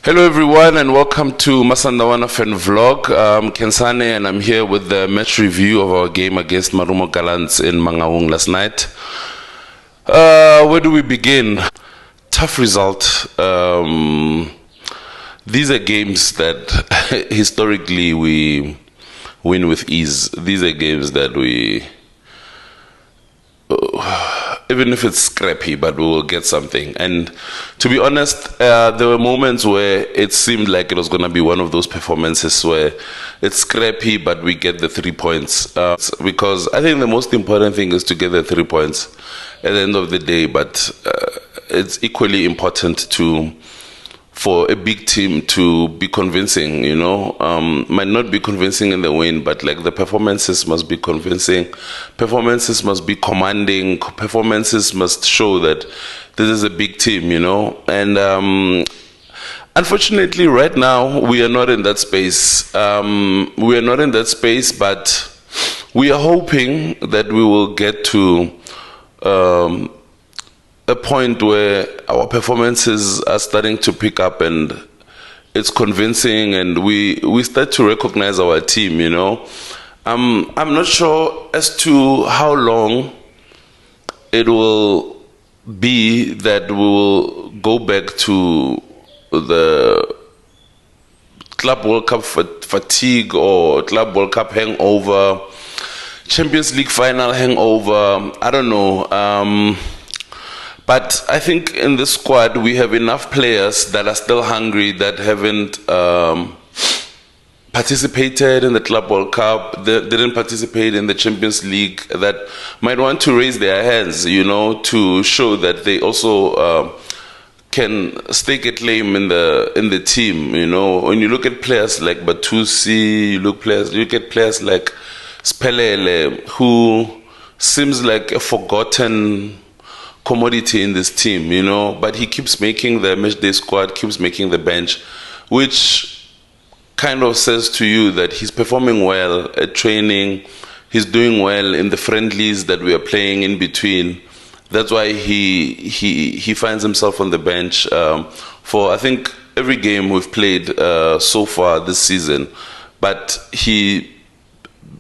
Hello everyone and welcome to Masandawana Fan Vlog. I'm Kensane and I'm here with the match review of our game against Marumo Gallants in Mangaung last night. Where do we begin? Tough result. These are games that historically we win with ease. These are games that we... even if it's scrappy, but we will get something. And to be honest, there were moments where it seemed like it was going to be one of those performances where it's scrappy, but we get the 3 points. Because I think the most important thing is to get the 3 points at the end of the day. But it's equally important for a big team to be convincing, you know. Might not be convincing in the win, but like the performances must be convincing. Performances must be commanding. Performances must show that this is a big team, you know. And unfortunately, right now, we are not in that space. We are not in that space, but we are hoping that we will get to a point where our performances are starting to pick up and it's convincing and we start to recognize our team, you know. I'm not sure as to how long it will be that we will go back to the Club World Cup fatigue or Club World Cup hangover, Champions League final hangover. I don't know. But I think in this squad we have enough players that are still hungry, that haven't participated in the Club World Cup, that didn't participate in the Champions League, that might want to raise their hands, you know, to show that they also can stake a claim in the team. You know, when you look at players like Batusi, you look at players like Spelele, who seems like a forgotten commodity in this team, you know, but he keeps making the matchday squad, keeps making the bench, which kind of says to you that he's performing well at training, he's doing well in the friendlies that we are playing in between. That's why he finds himself on the bench for I think every game we've played so far this season, but he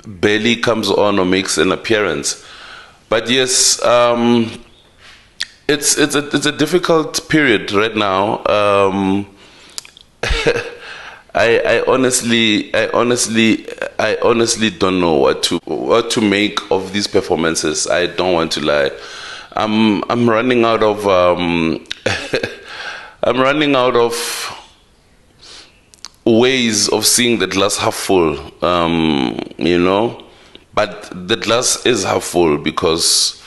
barely comes on or makes an appearance. But yes, it's a difficult period right now. I honestly don't know what to make of these performances. I don't want to lie. I'm running out of I'm running out of ways of seeing the glass half full. You know, but the glass is half full because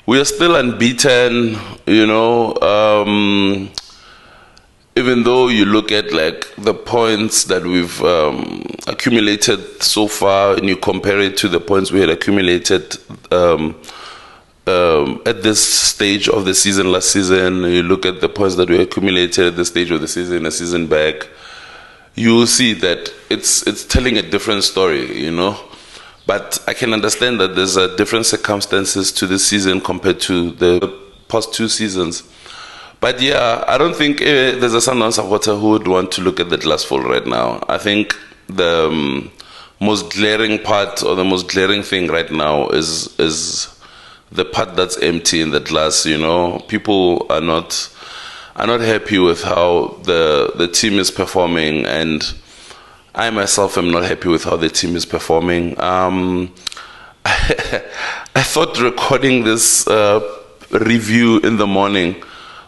we are still unbeaten, you know, even though you look at like the points that we've accumulated so far and you compare it to the points we had accumulated at this stage of the season last season, you look at the points that we accumulated at this stage of the season, a season back, you will see that it's telling a different story, you know. But I can understand that there's different circumstances to this season compared to the past 2 seasons. But yeah, I don't think there's a Sundowns supporter who would want to look at the glass full right now. I think the most glaring part or the most glaring thing right now is the part that's empty in the glass. You know, people are not happy with how the team is performing, and I myself am not happy with how the team is performing. I thought recording this review in the morning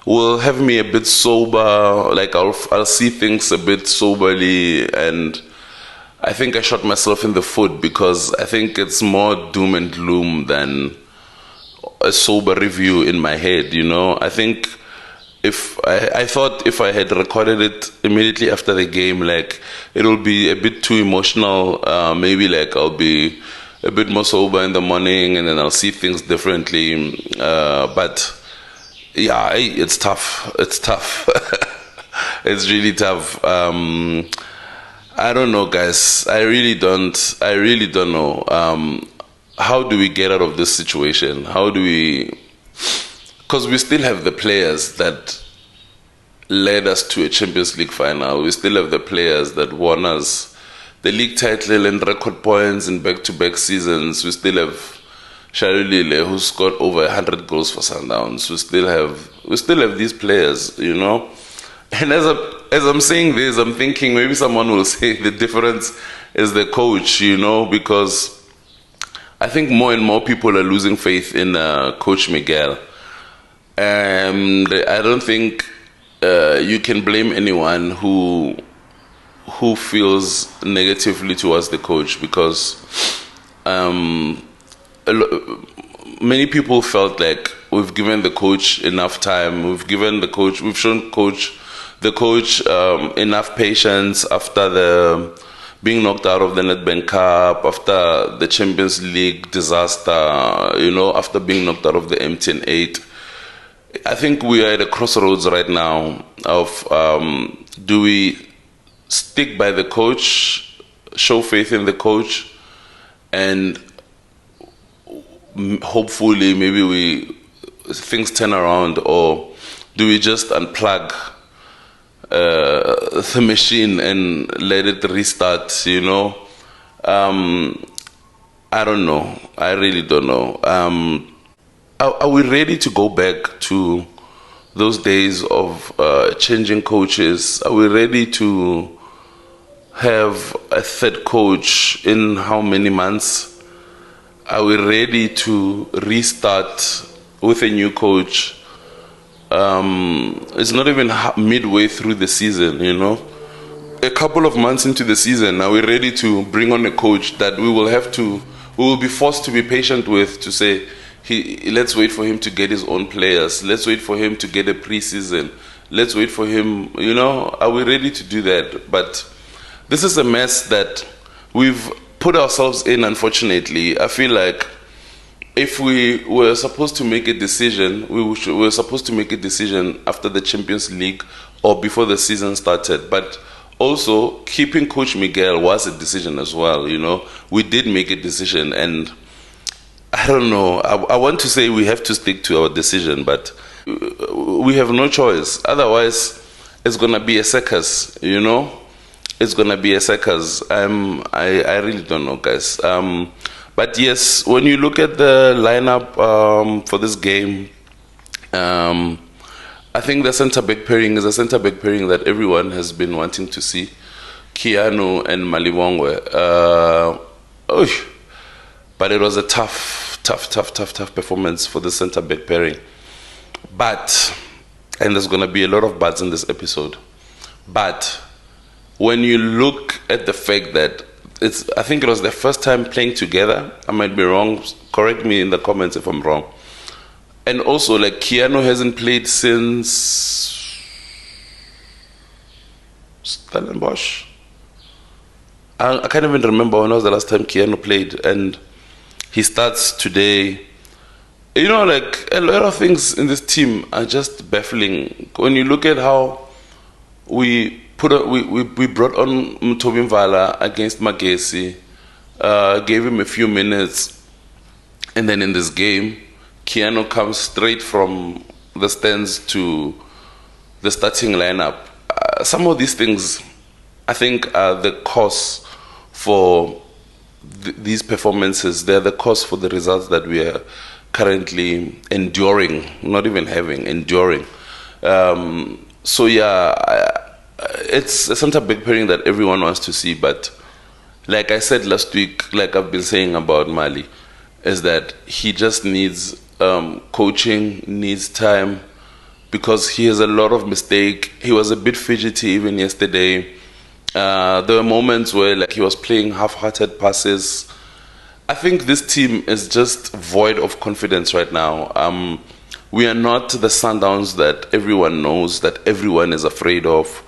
will have me a bit sober, like I'll see things a bit soberly, and I think I shot myself in the foot because I think it's more doom and gloom than a sober review in my head, you know. I think I thought if I had recorded it immediately after the game, like it'll be a bit too emotional. Maybe like I'll be a bit more sober in the morning and then I'll see things differently. But yeah, it's tough. It's tough. It's really tough. I don't know, guys. I really don't know. How do we get out of this situation? How do we... Because we still have the players that led us to a Champions League final. We still have the players that won us the league title and record points in back-to-back seasons. We still have Shalulile, who scored over 100 goals for Sundowns. We still have these players, you know. And as I'm saying this, I'm thinking maybe someone will say the difference is the coach, you know, because I think more and more people are losing faith in Coach Miguel. And I don't think you can blame anyone who feels negatively towards the coach, because many people felt like we've given the coach enough time. We've shown the coach enough patience after being knocked out of the Nedbank Cup, after the Champions League disaster, you know, after being knocked out of the MTN8. I think we are at a crossroads right now of do we stick by the coach, show faith in the coach, and hopefully maybe things turn around, or do we just unplug the machine and let it restart, you know? I don't know. I really don't know. Are we ready to go back to those days of changing coaches? Are we ready to have a third coach in how many months? Are we ready to restart with a new coach? It's not even midway through the season, you know. A couple of months into the season, are we ready to bring on a coach that we will be forced to be patient with, to say, let's wait for him to get his own players. Let's wait for him to get a preseason. Let's wait for him, you know. Are we ready to do that? But this is a mess that we've put ourselves in, unfortunately. I feel like if we were supposed to make a decision, we were supposed to make a decision after the Champions League or before the season started. But also, keeping Coach Miguel was a decision as well, you know. We did make a decision, and I don't know. I want to say we have to stick to our decision, but we have no choice. Otherwise, it's going to be a circus, you know. It's going to be a circus. I really don't know, guys. But yes, when you look at the lineup for this game, I think the centre-back pairing is a centre-back pairing that everyone has been wanting to see. Keanu and Malibongwe. But it was a tough performance for the centre-back pairing. But, and there's going to be a lot of buts in this episode, but when you look at the fact that I think it was their first time playing together, I might be wrong, correct me in the comments if I'm wrong. And also, like, Keanu hasn't played since Stellenbosch. I can't even remember when was the last time Keanu played, and he starts today. You know, like, a lot of things in this team are just baffling. When you look at how we brought on Mtobi Mvala against Magesi, gave him a few minutes, and then in this game, Keanu comes straight from the stands to the starting lineup. Some of these things, I think, are the cause for these performances. They're the cause for the results that we are currently enduring, not even having, enduring. So yeah, it's a centre-back pairing that everyone wants to see, but like I said last week, like I've been saying about Mali, is that he just needs coaching, needs time, because he has a lot of mistake. He was a bit fidgety even yesterday. There were moments where, like, he was playing half-hearted passes. I think this team is just void of confidence right now. We are not the Sundowns that everyone knows, that everyone is afraid of.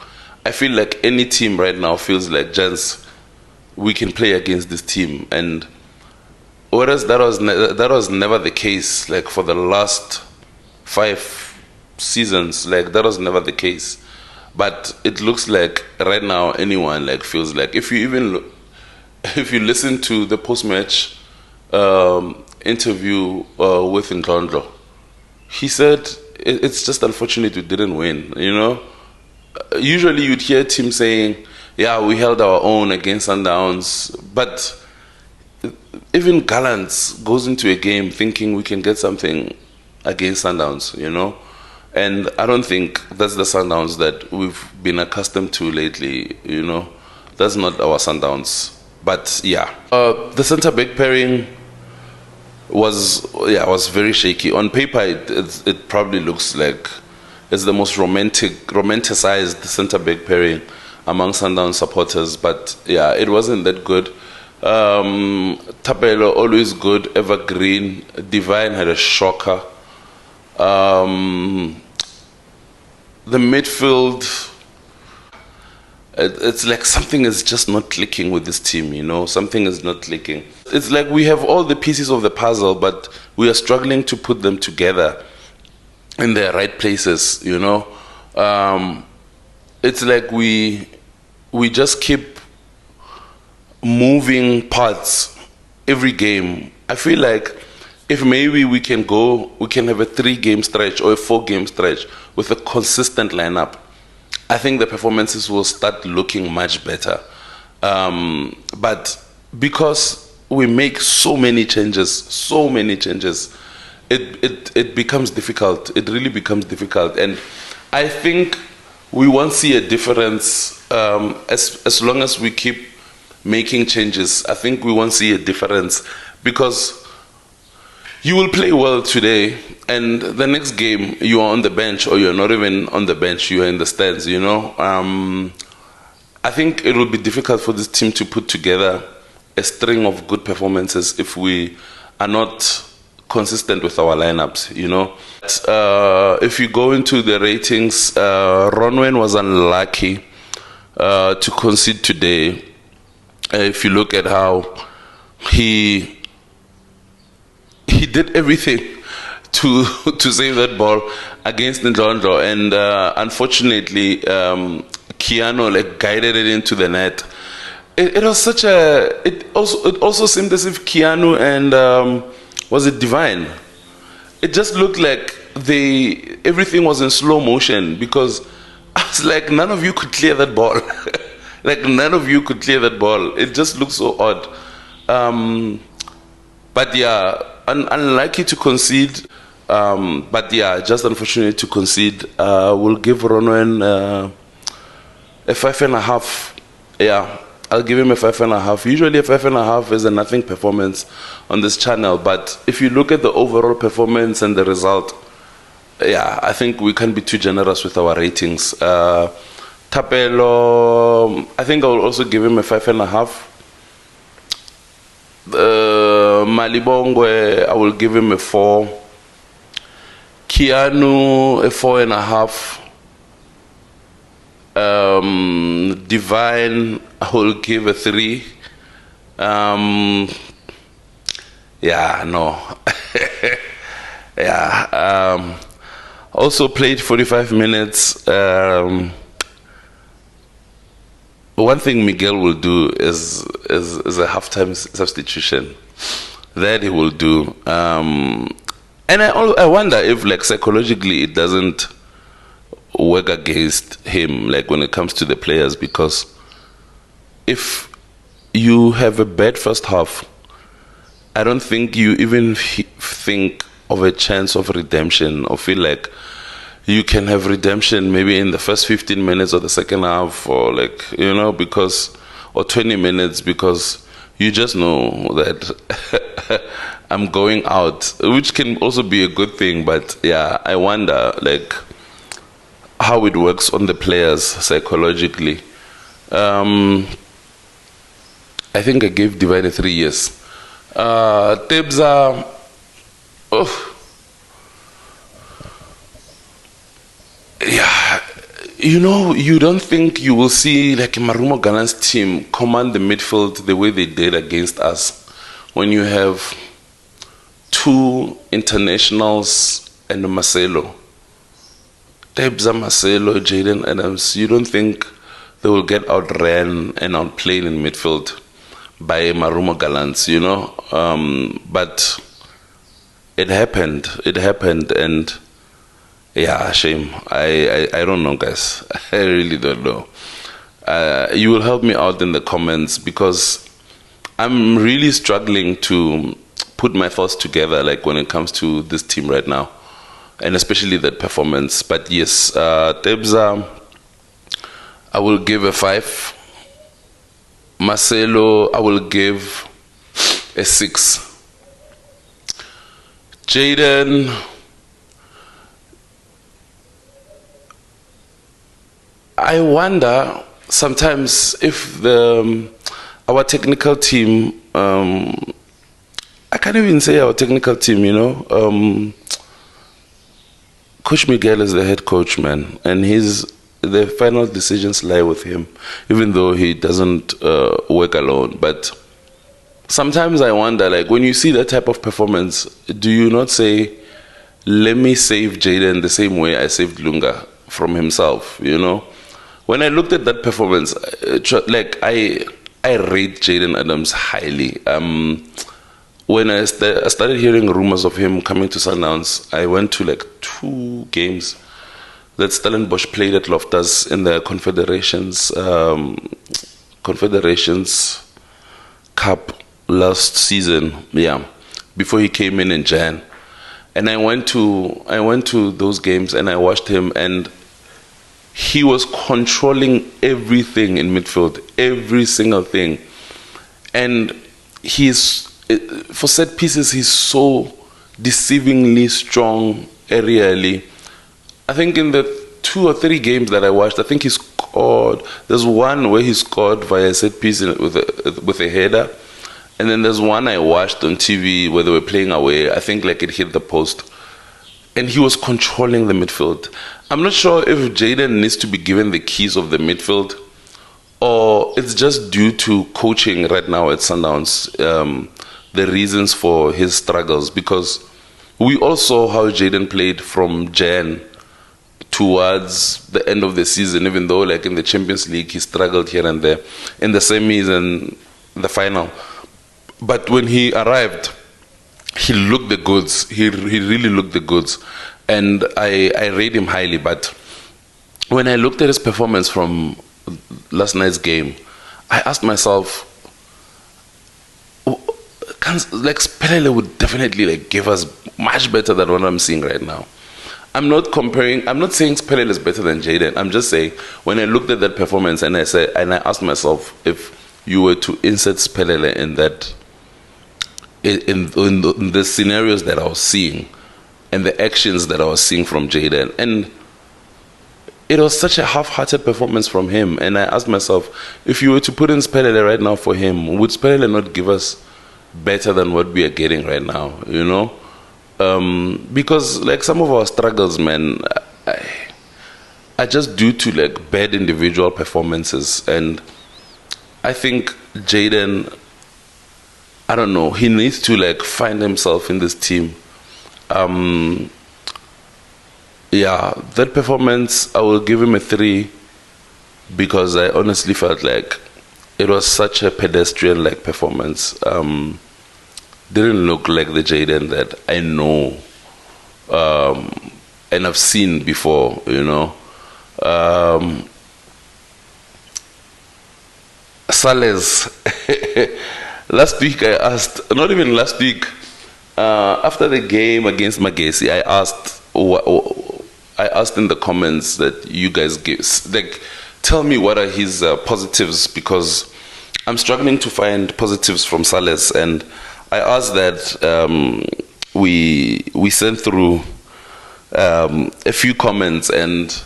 I feel like any team right now feels like, gents, we can play against this team. And whereas that was never the case, like, for the last 5 seasons, like, that was never the case. But it looks like right now anyone, like, feels like, if you listen to the post-match interview with Ndlondlo, he said it's just unfortunate we didn't win, you know. usually you'd hear teams saying, yeah, we held our own against Sundowns, but even Gallants goes into a game thinking we can get something against Sundowns, you know? And I don't think that's the Sundowns that we've been accustomed to lately, you know? That's not our Sundowns. But yeah, the centre-back pairing was very shaky. On paper, it probably looks like it's the most romanticized centre-back pairing among Sundown supporters. But yeah, it wasn't that good. Tapelo, always good, evergreen. Divine had a shocker. The midfield, it's like something is just not clicking with this team, you know? Something is not clicking. It's like we have all the pieces of the puzzle, but we are struggling to put them together in their right places, you know? It's like we just keep moving parts every game. I feel like if maybe we can have a 3-game stretch or a 4-game stretch with a consistent lineup, I think the performances will start looking much better. But because we make so many changes, it becomes difficult. It really becomes difficult. And I think we won't see a difference as long as we keep making changes. I think we won't see a difference because you will play well today, and the next game you are on the bench, or you're not even on the bench, you are in the stands, you know. I think it will be difficult for this team to put together a string of good performances if we are not consistent with our lineups, you know. If you go into the ratings, Ronwen was unlucky to concede today. If you look at how he did everything to save that ball against Ndlondo, and unfortunately Keanu guided it into the net. It was such a it also seemed as if Keanu and was it Divine, it just looked like everything was in slow motion, because I was like, none of you could clear that ball. None of you could clear that ball. It just looked so odd. But yeah, unlucky to concede. But yeah, just unfortunate to concede. We'll give Ronwen a 5.5. Yeah, I'll give him a 5.5. Usually a 5.5 is a nothing performance on this channel. But if you look at the overall performance and the result, yeah, I think we can't be too generous with our ratings. Tapelo, I think I will also give him a 5.5. Malibongwe, I will give him a 4. Keanu, a 4.5. Divine, I will give a 3. Yeah, no. Yeah. Also played 45 minutes. One thing Miguel will do is a halftime substitution. That he will do. And I wonder if, psychologically, it doesn't work against him, when it comes to the players, because if you have a bad first half, I don't think you even think of a chance of redemption, or feel like you can have redemption maybe in the first 15 minutes of the second half, or or 20 minutes, because you just know that I'm going out, which can also be a good thing. But yeah, I wonder how it works on the players psychologically. I think I gave Divine 3 years. Tebza, yeah, you don't think you will see a Marumo Gallants team command the midfield the way they did against us, when you have 2 internationals and Marcelo. Tebza, Marcelo, Jaden Adams, you don't think they will get outran and outplayed in midfield by Marumo Gallants, But it happened, and Yeah, shame. I don't know, guys. I really don't know. You will help me out in the comments because I'm really struggling to put my thoughts together, like when it comes to this team right now, and especially that performance. But yes, Tebza, I will give a 5. Marcelo, I will give a 6. Jaden, I wonder sometimes if our technical team, I can't even say our technical team, you know. Coach Miguel is the head coach, man, and the final decisions lie with him, even though he doesn't work alone. But sometimes I wonder, like, when you see that type of performance, do you not say, let me save Jaden the same way I saved Lunga from himself, you know? When I looked at that performance, like, I rate Jaden Adams highly. When I started hearing rumors of him coming to Sundowns, I went to like 2 games that Stellenbosch played at Loftus in the Confederations Cup last season. Yeah, before he came in Jan, and I went to those games and I watched him, and he was controlling everything in midfield, every single thing, and for set pieces, he's so deceivingly strong aerially. I think in the 2 or 3 games that I watched, I think he scored. There's one where he scored via set piece with a header, and then there's one I watched on TV where they were playing away. I think like it hit the post, and he was controlling the midfield. I'm not sure if Jaden needs to be given the keys of the midfield, or it's just due to coaching right now at Sundowns. The reasons for his struggles, because we all saw how Jaden played from Jan towards the end of the season, even though like in the Champions League he struggled here and there in the semis and the final. But when he arrived, he looked the goods. He really looked the goods, and I rate him highly. But when I looked at his performance from last night's game, I asked myself, like, Spelele would definitely like give us much better than what I'm seeing right now. I'm not saying Spelele is better than Jaden. I'm just saying, when I looked at that performance and I asked myself, if you were to insert Spelele in that, in the scenarios that I was seeing and the actions that I was seeing from Jaden, and it was such a half-hearted performance from him. And I asked myself, if you were to put in Spelele right now for him, would Spelele not give us better than what we are getting right now, you know? Because like some of our struggles, man, are just due to like bad individual performances. And I think Jaden, I don't know, he needs to like find himself in this team. Yeah, that performance, I will give him a 3, because I honestly felt like it was such a pedestrian like performance. Didn't look like the Jaden that I know and I've seen before, you know. Sales. Last week I asked, not even last week, after the game against Magesi, I asked in the comments that you guys give, like, tell me what are his positives, because I'm struggling to find positives from Sales. And I asked that we sent through a few comments, and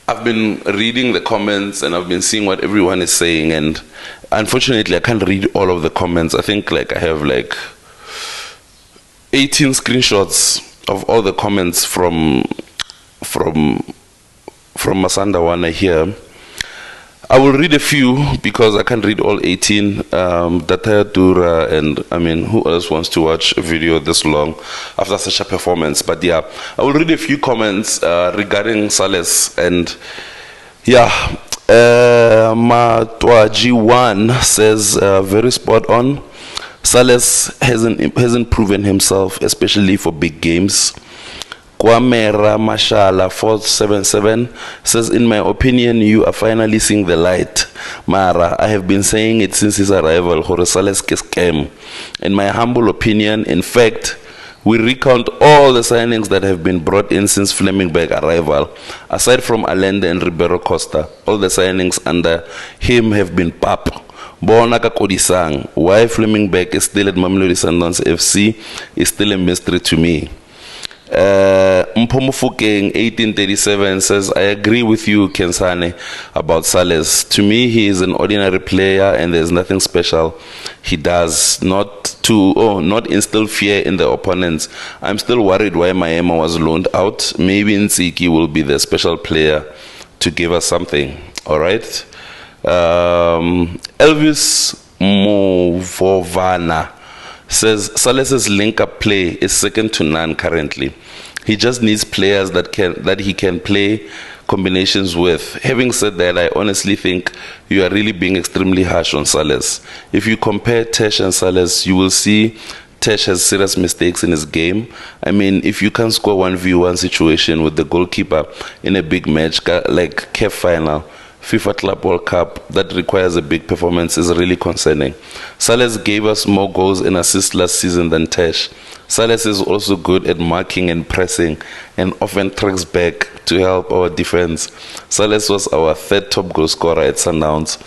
I've been reading the comments and I've been seeing what everyone is saying, and unfortunately I can't read all of the comments. I think like I have like 18 screenshots of all the comments from Masanda Wana here. I will read a few because I can't read all 18. Dataya Dura, and I mean, who else wants to watch a video this long after such a performance? But yeah, I will read a few comments regarding Sales. And yeah, Matwaji1 says, very spot on. Sales hasn't proven himself, especially for big games. Kwamera Mashala 477 says, in my opinion, you are finally seeing the light. Mara, I have been saying it since his arrival. Horisales scam. In my humble opinion, in fact, we recount all the signings that have been brought in since Flemingberg arrival. Aside from Allende and Ribeiro Costa, all the signings under him have been pap. Bonaka Kodisang, why Flemingberg is still at Mamelodi Sundowns FC is still a mystery to me. Mpomufukeng 1837 says, I agree with you, Kensane, about Sales. To me, he is an ordinary player and there's nothing special he does not instill fear in the opponents. I'm still worried why Maema was loaned out. Maybe Nsiki will be the special player to give us something. All right. Elvis Movovana says Sales's link-up play is second to none currently. He just needs players that he can play combinations with. Having said that, I honestly think you are really being extremely harsh on Sales. If you compare Tesh and Sales, you will see Tesh has serious mistakes in his game. I mean, if you can score 1v1 situation with the goalkeeper in a big match like CAF final, FIFA Club World Cup, that requires a big performance is really concerning. Sales gave us more goals and assists last season than Tesh. Sales is also good at marking and pressing and often tracks back to help our defense. Sales was our third top goal scorer at Sundowns.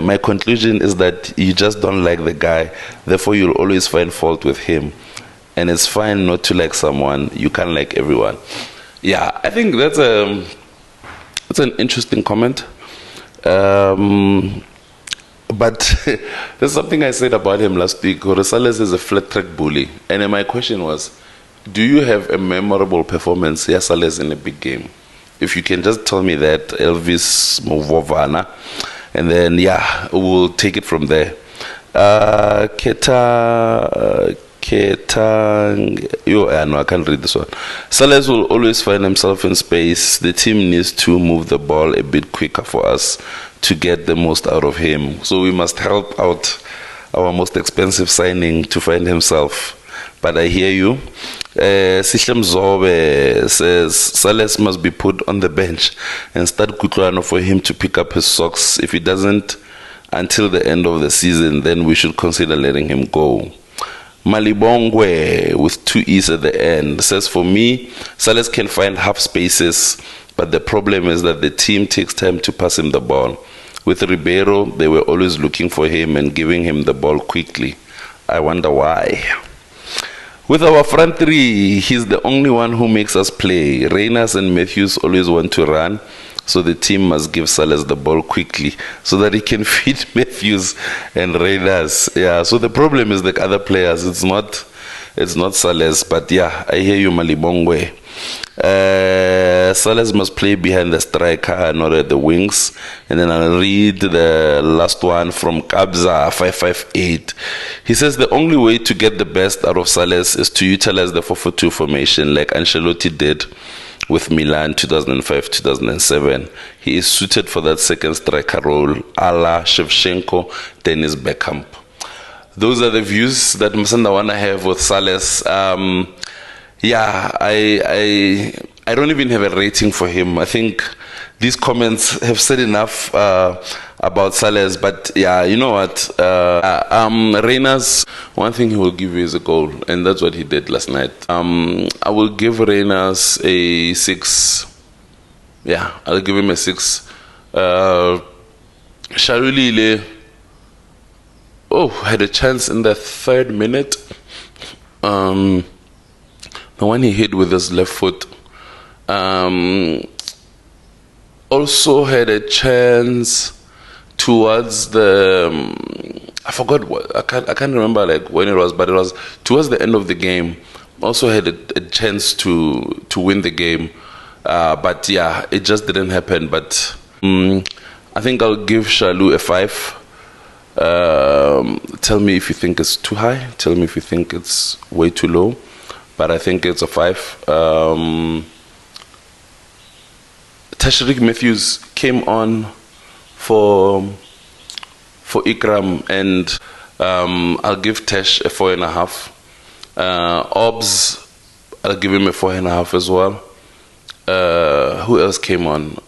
My conclusion is that you just don't like the guy, therefore you'll always find fault with him. And it's fine not to like someone, you can't like everyone. Yeah, I think that's an interesting comment. But there's something I said about him last week. Rosales is a flat track bully. And my question was, do you have a memorable performance, Sales, in a big game? If you can just tell me that, Elvis Movovana, and then, we'll take it from there. No, I can't read this one. Sales will always find himself in space. The team needs to move the ball a bit quicker for us to get the most out of him. So we must help out our most expensive signing to find himself. But I hear you. Sishem Zobe says Sales must be put on the bench and start Kutlano for him to pick up his socks. If he doesn't until the end of the season, then we should consider letting him go. Malibongwe with 2 E's at the end says, for me, Sales can find half spaces, but the problem is that the team takes time to pass him the ball. With Ribeiro, they were always looking for him and giving him the ball quickly. I wonder why. With our front three, he's the only one who makes us play. Reyners and Matthews always want to run, so the team must give Sales the ball quickly so that he can feed Matthews and Reyners. Yeah, so the problem is the other players. It's not Sales, but yeah, I hear you, Malibongwe. Sales must play behind the striker, not at the wings. And then I'll read the last one from Kabza 558. He says the only way to get the best out of Sales is to utilize the 4-4-2 formation like Ancelotti did with Milan 2005-2007. He is suited for that second striker role, a la Shevchenko, Dennis Bergkamp. Those are the views that Msanda wanna have with Sales. I don't even have a rating for him. I think these comments have said enough about Sales, but yeah, you know what? Reyners, one thing he will give you is a goal, and that's what he did last night. I will give Reyners a 6. Yeah, I'll give him a 6. Sharulile, had a chance in the 3rd minute. The one he hit with his left foot. Also had a chance towards the I forgot what I can't remember like when it was, but it was towards the end of the game. Also had a chance to win the game, but yeah, it just didn't happen. But I think I'll give Shalu a 5. Tell me if you think it's too high. Tell me if you think it's way too low. But I think it's a 5. Tashreeq Matthews came on for Ikram, and I'll give Tesh a 4.5. Obs, I'll give him a 4.5 as well. Who else came on?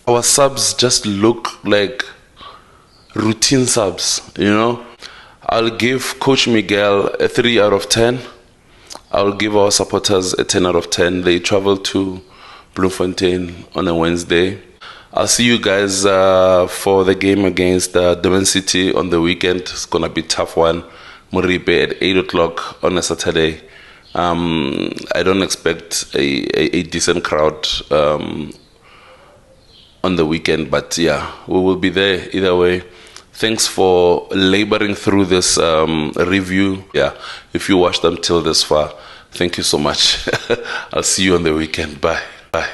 Our subs just look like routine subs, you know. I'll give Coach Miguel a 3 out of 10. I'll give our supporters a 10 out of 10. They travel to Bloemfontein on a Wednesday. I'll see you guys for the game against Durban City on the weekend. It's going to be a tough one. Moripe at 8 o'clock on a Saturday. I don't expect a decent crowd on the weekend, but yeah, we will be there either way. Thanks for laboring through this review. Yeah, if you watched them till this far, thank you so much. I'll see you on the weekend. Bye. Bye.